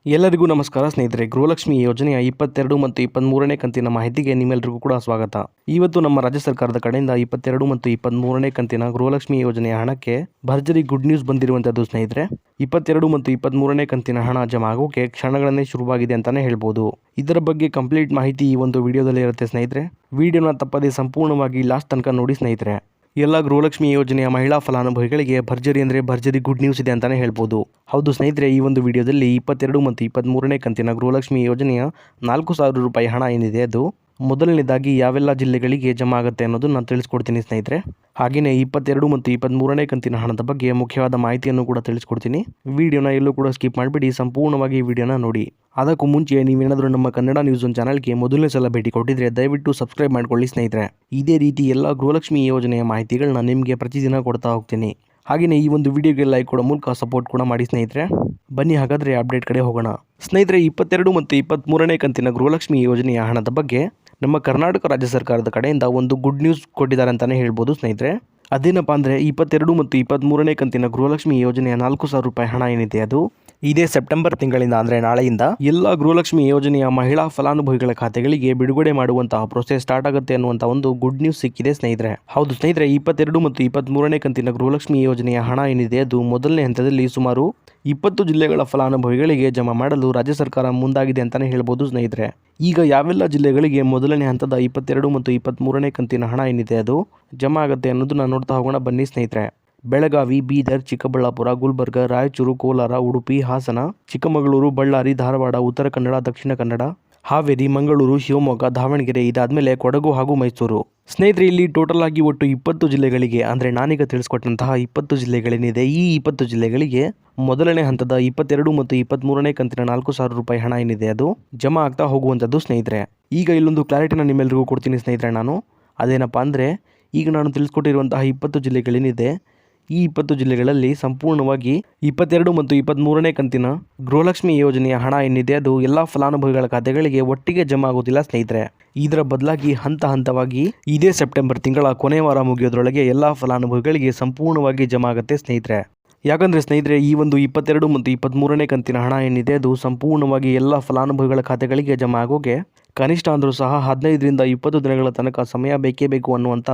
ಎಲ್ಲರಿಗೂ ನಮಸ್ಕಾರ ಸ್ನೇಹಿತರೆ. ಗೃಹಲಕ್ಷ್ಮಿ ಯೋಜನೆಯ 22 ಮತ್ತು 23ನೇ ಕಂತಿನ ಮಾಹಿತಿಗೆ ನಿಮ್ಮೆಲ್ಲರಿಗೂ ಕೂಡ ಸ್ವಾಗತ. ಇವತ್ತು ನಮ್ಮ ರಾಜ್ಯ ಸರ್ಕಾರದ ಕಡೆಯಿಂದ 22 ಮತ್ತು 23ನೇ ಕಂತಿನ ಗೃಹಲಕ್ಷ್ಮಿ ಯೋಜನೆಯ ಹಣಕ್ಕೆ ಭರ್ಜರಿ ಗುಡ್ ನ್ಯೂಸ್ ಬಂದಿರುವಂತದ್ದು ಸ್ನೇಹಿತರೆ. 22 ಮತ್ತು 23ನೇ ಕಂತಿನ ಹಣ ಜಮಾ ಆಗೋಕೆ ಕ್ಷಣಗಳನ್ನೇ ಶುರುವಾಗಿದೆ ಅಂತಾನೆ ಹೇಳ್ಬೋದು. ಇದರ ಬಗ್ಗೆ ಕಂಪ್ಲೀಟ್ ಮಾಹಿತಿ ಈ ಒಂದು ವಿಡಿಯೋದಲ್ಲಿ ಇರುತ್ತೆ ಸ್ನೇಹಿತರೆ. ವಿಡಿಯೋನ ತಪ್ಪದೆ ಸಂಪೂರ್ಣವಾಗಿ ಲಾಸ್ಟ್ ತನಕ ನೋಡಿ ಸ್ನೇಹಿತರೆ. ಎಲ್ಲ ಗೃಹಲಕ್ಷ್ಮಿ ಯೋಜನೆಯ ಮಹಿಳಾ ಫಲಾನುಭವಿಗಳಿಗೆ ಭರ್ಜರಿ ಅಂದರೆ ಭರ್ಜರಿ ಗುಡ್ ನ್ಯೂಸ್ ಇದೆ ಅಂತಾನೆ ಹೇಳ್ಬೋದು. ಹೌದು ಸ್ನೇಹಿತರೆ, ಈ ಒಂದು ವಿಡಿಯೋದಲ್ಲಿ 22 ಮತ್ತು 23ನೇ ಕಂತಿನ ಗೃಹಲಕ್ಷ್ಮಿ ಯೋಜನೆಯ 4,000 ರೂಪಾಯಿ ಹಣ ಏನಿದೆ ಅದು ಮೊದಲನೇದಾಗಿ ಯಾವೆಲ್ಲ ಜಿಲ್ಲೆಗಳಿಗೆ ಜಮಾ ಆಗುತ್ತೆ ಅನ್ನೋದು ನಾನು ತಿಳಿಸ್ಕೊಡ್ತೀನಿ ಸ್ನೇಹಿತರೆ. ಹಾಗೆಯೇ 22 ಮತ್ತು 23ನೇ ಕಂತಿನ ಹಣದ ಬಗ್ಗೆ ಮುಖ್ಯವಾದ ಮಾಹಿತಿಯನ್ನು ಕೂಡ ತಿಳಿಸ್ಕೊಡ್ತೀನಿ. ವಿಡಿಯೋನ ಎಲ್ಲೂ ಕೂಡ ಸ್ಕಿಪ್ ಮಾಡಿಬಿಡಿ, ಸಂಪೂರ್ಣವಾಗಿ ವಿಡಿಯೋನ ನೋಡಿ. ಅದಕ್ಕೂ ಮುಂಚೆ ನೀವೇನಾದರೂ ನಮ್ಮ ಕನ್ನಡ ನ್ಯೂಸ್ ಒನ್ ಚಾನಲ್ಗೆ ಮೊದಲನೇ ಸಲ ಭೇಟಿ ಕೊಟ್ಟಿದ್ರೆ ದಯವಿಟ್ಟು ಸಬ್ಸ್ಕ್ರೈಬ್ ಮಾಡ್ಕೊಳ್ಳಿ ಸ್ನೇಹಿತರೆ. ಇದೇ ರೀತಿ ಎಲ್ಲ ಗೃಹಲಕ್ಷ್ಮಿ ಯೋಜನೆಯ ಮಾಹಿತಿಗಳನ್ನ ನಿಮಗೆ ಪ್ರತಿದಿನ ಕೊಡ್ತಾ ಹೋಗ್ತೀನಿ. ಹಾಗೆಯೇ ಈ ಒಂದು ವಿಡಿಯೋಗೆ ಲೈಕ್ ಕೊಡೋ ಮೂಲಕ ಸಪೋರ್ಟ್ ಕೂಡ ಮಾಡಿ ಸ್ನೇಹಿತರೆ. ಬನ್ನಿ ಹಾಗಾದರೆ ಅಪ್ಡೇಟ್ ಕಡೆ ಹೋಗೋಣ. ಸ್ನೇಹಿತರೆ, 22 ಮತ್ತು 23ನೇ ಕಂತಿನ ಗೃಹಲಕ್ಷ್ಮಿ ಯೋಜನೆಯ ಹಣದ ಬಗ್ಗೆ ನಮ್ಮ ಕರ್ನಾಟಕ ರಾಜ್ಯ ಸರ್ಕಾರದ ಕಡೆಯಿಂದ ಒಂದು ಗುಡ್ ನ್ಯೂಸ್ ಕೊಟ್ಟಿದ್ದಾರೆ ಅಂತಲೇ ಹೇಳ್ಬೋದು ಸ್ನೇಹಿತರೆ. ಅದೇನಪ್ಪ ಅಂದರೆ 22 ಮತ್ತು 23ನೇ ಕಂತಿನ ಗೃಹಲಕ್ಷ್ಮಿ ಯೋಜನೆಯ 4,000 ರೂಪಾಯಿ ಹಣ ಏನಿದೆ ಅದು ಇದೇ ಸೆಪ್ಟೆಂಬರ್ ತಿಂಗಳಿಂದ ಅಂದರೆ ನಾಳೆಯಿಂದ ಎಲ್ಲ ಗೃಹಲಕ್ಷ್ಮಿ ಯೋಜನೆಯ ಮಹಿಳಾ ಫಲಾನುಭವಿಗಳ ಖಾತೆಗಳಿಗೆ ಬಿಡುಗಡೆ ಮಾಡುವಂತಹ ಪ್ರೋಸೆಸ್ ಸ್ಟಾರ್ಟ್ ಆಗುತ್ತೆ ಅನ್ನುವಂಥ ಒಂದು ಗುಡ್ ನ್ಯೂಸ್ ಸಿಕ್ಕಿದೆ ಸ್ನೇಹಿತರೆ. ಹೌದು ಸ್ನೇಹಿತರೆ, 22 ಮತ್ತು 23ನೇ ಕಂತಿನ ಗೃಹಲಕ್ಷ್ಮಿ ಯೋಜನೆಯ ಹಣ ಏನಿದೆ ಅದು ಮೊದಲನೇ ಹಂತದಲ್ಲಿ ಸುಮಾರು 20 ಜಿಲ್ಲೆಗಳ ಫಲಾನುಭವಿಗಳಿಗೆ ಜಮಾ ಮಾಡಲು ರಾಜ್ಯ ಸರ್ಕಾರ ಮುಂದಾಗಿದೆ ಅಂತಾನೆ ಹೇಳ್ಬೋದು ಸ್ನೇಹಿತರೆ. ಈಗ ಯಾವೆಲ್ಲ ಜಿಲ್ಲೆಗಳಿಗೆ ಮೊದಲನೇ ಹಂತದ 22 ಮತ್ತು 23ನೇ ಕಂತಿನ ಹಣ ಏನಿದೆ ಅದು ಜಮಾ ಆಗುತ್ತೆ ಅನ್ನೋದನ್ನ ನೋಡ್ತಾ ಹೋಗೋಣ ಬನ್ನಿ ಸ್ನೇಹಿತರೆ. ಬೆಳಗಾವಿ, ಬೀದರ್, ಚಿಕ್ಕಬಳ್ಳಾಪುರ, ಗುಲ್ಬರ್ಗ, ರಾಯಚೂರು, ಕೋಲಾರ, ಉಡುಪಿ, ಹಾಸನ, ಚಿಕ್ಕಮಗಳೂರು, ಬಳ್ಳಾರಿ, ಧಾರವಾಡ, ಉತ್ತರ ಕನ್ನಡ, ದಕ್ಷಿಣ ಕನ್ನಡ, ಹಾವೇರಿ, ಮಂಗಳೂರು, ಶಿವಮೊಗ್ಗ, ದಾವಣಗೆರೆ, ಇದಾದ್ಮೇಲೆ ಕೊಡಗು ಹಾಗೂ ಮೈಸೂರು. ಸ್ನೇಹಿತರೆ, ಇಲ್ಲಿ ಟೋಟಲ್ ಆಗಿ ಒಟ್ಟು 20 ಜಿಲ್ಲೆಗಳಿಗೆ ಅಂದರೆ ನಾನೀಗ ತಿಳಿಸ್ಕೊಟ್ಟಂತಹ 20 ಜಿಲ್ಲೆಗಳೇನಿದೆ ಈ 20 ಜಿಲ್ಲೆಗಳಿಗೆ ಮೊದಲನೇ ಹಂತದ 22 ಮತ್ತು 23ನೇ ಕಂತಿನ 4,000 ರೂಪಾಯಿ ಹಣ ಏನಿದೆ ಅದು ಜಮಾ ಆಗ್ತಾ ಹೋಗುವಂಥದ್ದು ಸ್ನೇಹಿತರೆ. ಈಗ ಇಲ್ಲೊಂದು ಕ್ಲಾರಿಟಿನ ನಿಮ್ಮೆಲ್ಲರಿಗೂ ಕೊಡ್ತೀನಿ ಸ್ನೇಹಿತರೆ. ನಾನು ಅದೇನಪ್ಪ ಅಂದರೆ ಈಗ ನಾನು ತಿಳಿಸ್ಕೊಟ್ಟಿರುವಂತಹ 20 ಜಿಲ್ಲೆಗಳೇನಿದೆ ಈ 20 ಜಿಲ್ಲೆಗಳಲ್ಲಿ ಸಂಪೂರ್ಣವಾಗಿ 22 ಮತ್ತು 23ನೇ ಕಂತಿನ ಗೃಹಲಕ್ಷ್ಮಿ ಯೋಜನೆಯ ಹಣ ಏನಿದೆ ಅದು ಎಲ್ಲ ಫಲಾನುಭವಿಗಳ ಖಾತೆಗಳಿಗೆ ಒಟ್ಟಿಗೆ ಜಮಾ ಆಗೋದಿಲ್ಲ ಸ್ನೇಹಿತರೆ. ಇದರ ಬದಲಾಗಿ ಹಂತ ಹಂತವಾಗಿ ಇದೇ ಸೆಪ್ಟೆಂಬರ್ ತಿಂಗಳ ಕೊನೆ ವಾರ ಮುಗಿಯೋದ್ರೊಳಗೆ ಎಲ್ಲ ಫಲಾನುಭವಿಗಳಿಗೆ ಸಂಪೂರ್ಣವಾಗಿ ಜಮಾ ಆಗುತ್ತೆ ಸ್ನೇಹಿತರೆ. ಯಾಕಂದರೆ ಸ್ನೇಹಿತರೆ, ಈ ಒಂದು 22 ಮತ್ತು 23ನೇ ಕಂತಿನ ಹಣ ಏನಿದೆ ಅದು ಸಂಪೂರ್ಣವಾಗಿ ಎಲ್ಲ ಫಲಾನುಭವಿಗಳ ಖಾತೆಗಳಿಗೆ ಜಮಾ ಆಗೋಕೆ ಕನಿಷ್ಠ ಅಂದರೂ ಸಹ 15ರಿಂದ 20 ದಿನಗಳ ತನಕ ಸಮಯ ಬೇಕೇ ಬೇಕು ಅನ್ನುವಂಥ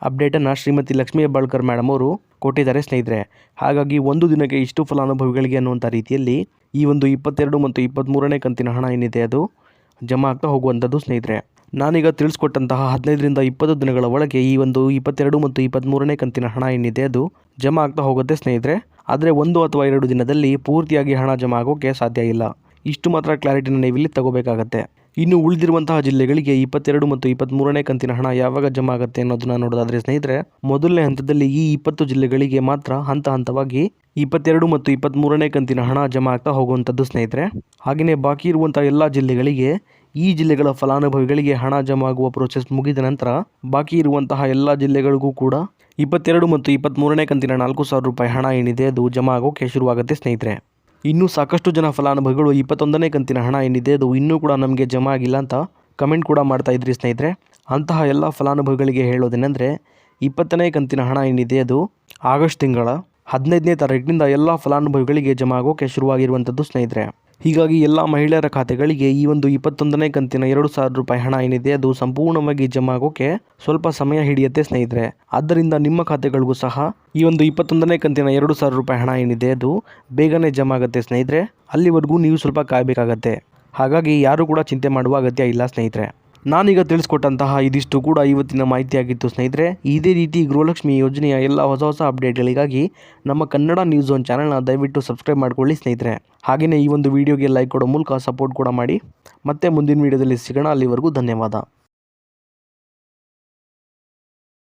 ಅಪ್ಡೇಟನ್ನು ಶ್ರೀಮತಿ ಲಕ್ಷ್ಮೀ ಹೆಬ್ಬಾಳ್ಕರ್ ಮೇಡಮ್ ಅವರು ಕೊಟ್ಟಿದ್ದಾರೆ ಸ್ನೇಹಿತರೆ. ಹಾಗಾಗಿ ಒಂದು ದಿನಕ್ಕೆ ಇಷ್ಟು ಫಲಾನುಭವಿಗಳಿಗೆ ಅನ್ನುವಂಥ ರೀತಿಯಲ್ಲಿ ಈ ಒಂದು 22 ಮತ್ತು 23ನೇ ಕಂತಿನ ಹಣ ಏನಿದೆ ಅದು ಜಮಾ ಆಗ್ತಾ ಹೋಗುವಂಥದ್ದು ಸ್ನೇಹಿತರೆ. ನಾನೀಗ ತಿಳಿಸ್ಕೊಟ್ಟಂತಹ 15ರಿಂದ 20 ದಿನಗಳ ಒಳಗೆ ಈ ಒಂದು 22 ಮತ್ತು 23ನೇ ಕಂತಿನ ಹಣ ಏನಿದೆ ಅದು ಜಮಾ ಆಗ್ತಾ ಹೋಗುತ್ತೆ ಸ್ನೇಹಿತರೆ. ಆದರೆ 1 ಅಥವಾ 2 ದಿನದಲ್ಲಿ ಪೂರ್ತಿಯಾಗಿ ಹಣ ಜಮಾ ಆಗೋಕ್ಕೆ ಸಾಧ್ಯ ಇಲ್ಲ. ಇಷ್ಟು ಮಾತ್ರ ಕ್ಲಾರಿಟಿನ ನೀವಿಲ್ಲಿ ತಗೋಬೇಕಾಗತ್ತೆ. ಇನ್ನು ಉಳಿದಿರುವಂತಹ ಜಿಲ್ಲೆಗಳಿಗೆ 22 ಮತ್ತು 23ನೇ ಕಂತಿನ ಹಣ ಯಾವಾಗ ಜಮಾ ಆಗುತ್ತೆ ಅನ್ನೋದನ್ನ ನೋಡೋದಾದ್ರೆ ಸ್ನೇಹಿತರೆ, ಮೊದಲನೇ ಹಂತದಲ್ಲಿ ಈ 20 ಜಿಲ್ಲೆಗಳಿಗೆ ಮಾತ್ರ ಹಂತ ಹಂತವಾಗಿ 22 ಮತ್ತು 23ನೇ ಕಂತಿನ ಹಣ ಜಮಾ ಆಗ್ತಾ ಹೋಗುವಂಥದ್ದು ಸ್ನೇಹಿತರೆ. ಹಾಗೆಯೇ ಬಾಕಿ ಇರುವಂತಹ ಎಲ್ಲ ಜಿಲ್ಲೆಗಳಿಗೆ ಈ ಜಿಲ್ಲೆಗಳ ಫಲಾನುಭವಿಗಳಿಗೆ ಹಣ ಜಮಾ ಆಗುವ ಪ್ರೋಸೆಸ್ ಮುಗಿದ ನಂತರ ಬಾಕಿ ಇರುವಂತಹ ಎಲ್ಲ ಜಿಲ್ಲೆಗಳಿಗೂ ಕೂಡ 22 ಮತ್ತು 23ನೇ ಕಂತಿನ 4,000 ರೂಪಾಯಿ ಹಣ ಏನಿದೆ ಅದು ಜಮಾ ಆಗೋಕೆ ಶುರುವಾಗುತ್ತೆ ಸ್ನೇಹಿತರೆ. ಇನ್ನೂ ಸಾಕಷ್ಟು ಜನ ಫಲಾನುಭವಿಗಳು 21ನೇ ಕಂತಿನ ಹಣ ಏನಿದೆ ಅದು ಇನ್ನೂ ಕೂಡ ನಮಗೆ ಜಮಾ ಆಗಿಲ್ಲ ಅಂತ ಕಮೆಂಟ್ ಕೂಡ ಮಾಡ್ತಾ ಇದ್ರಿ ಸ್ನೇಹಿತರೆ. ಅಂತಹ ಎಲ್ಲ ಫಲಾನುಭವಿಗಳಿಗೆ ಹೇಳೋದೇನೆಂದರೆ 20ನೇ ಕಂತಿನ ಹಣ ಏನಿದೆ ಅದು ಆಗಸ್ಟ್ ತಿಂಗಳ 15ನೇ ತಾರೀಕಿನಿಂದ ಎಲ್ಲ ಫಲಾನುಭವಿಗಳಿಗೆ ಜಮಾ ಆಗೋಕೆ ಶುರುವಾಗಿರುವಂಥದ್ದು ಸ್ನೇಹಿತರೆ. ಹೀಗಾಗಿ ಎಲ್ಲ ಮಹಿಳೆಯರ ಖಾತೆಗಳಿಗೆ ಈ ಒಂದು 21ನೇ ಕಂತಿನ 2,000 ರೂಪಾಯಿ ಹಣ ಏನಿದೆ ಅದು ಸಂಪೂರ್ಣವಾಗಿ ಜಮಾ ಆಗೋಕೆ ಸ್ವಲ್ಪ ಸಮಯ ಹಿಡಿಯುತ್ತೆ ಸ್ನೇಹಿತರೆ. ಆದ್ದರಿಂದ ನಿಮ್ಮ ಖಾತೆಗಳಿಗೂ ಸಹ ಈ ಒಂದು 21ನೇ ಕಂತಿನ 2,000 ರೂಪಾಯಿ ಹಣ ಏನಿದೆ ಅದು ಬೇಗನೆ ಜಮಾ ಆಗುತ್ತೆ ಸ್ನೇಹಿತರೆ. ಅಲ್ಲಿವರೆಗೂ ನೀವು ಸ್ವಲ್ಪ ಕಾಯಬೇಕಾಗತ್ತೆ. ಹಾಗಾಗಿ ಯಾರು ಕೂಡ ಚಿಂತೆ ಮಾಡುವ ಅಗತ್ಯ ಇಲ್ಲ ಸ್ನೇಹಿತರೆ. ನಾನೀಗ ತಿಳಿಸ್ಕೊಟ್ಟಂತಹ ಇದಿಷ್ಟು ಕೂಡ ಇವತ್ತಿನ ಮಾಹಿತಿಯಾಗಿತ್ತು ಸ್ನೇಹಿತರೆ. ಇದೇ ರೀತಿ ಗೃಹಲಕ್ಷ್ಮಿ ಯೋಜನೆಯ ಎಲ್ಲ ಹೊಸ ಅಪ್ಡೇಟ್ಗಳಿಗಾಗಿ ನಮ್ಮ ಕನ್ನಡ ನ್ಯೂಸ್ ಒನ್ ಚಾನಲ್ನ ದಯವಿಟ್ಟು ಸಬ್ಸ್ಕ್ರೈಬ್ ಮಾಡ್ಕೊಳ್ಳಿ ಸ್ನೇಹಿತರೆ. ಹಾಗೆಯೇ ಈ ಒಂದು ವಿಡಿಯೋಗೆ ಲೈಕ್ ಕೊಡೋ ಮೂಲಕ ಸಪೋರ್ಟ್ ಕೂಡ ಮಾಡಿ. ಮತ್ತೆ ಮುಂದಿನ ವಿಡಿಯೋದಲ್ಲಿ ಸಿಗೋಣ. ಅಲ್ಲಿವರೆಗೂ ಧನ್ಯವಾದ.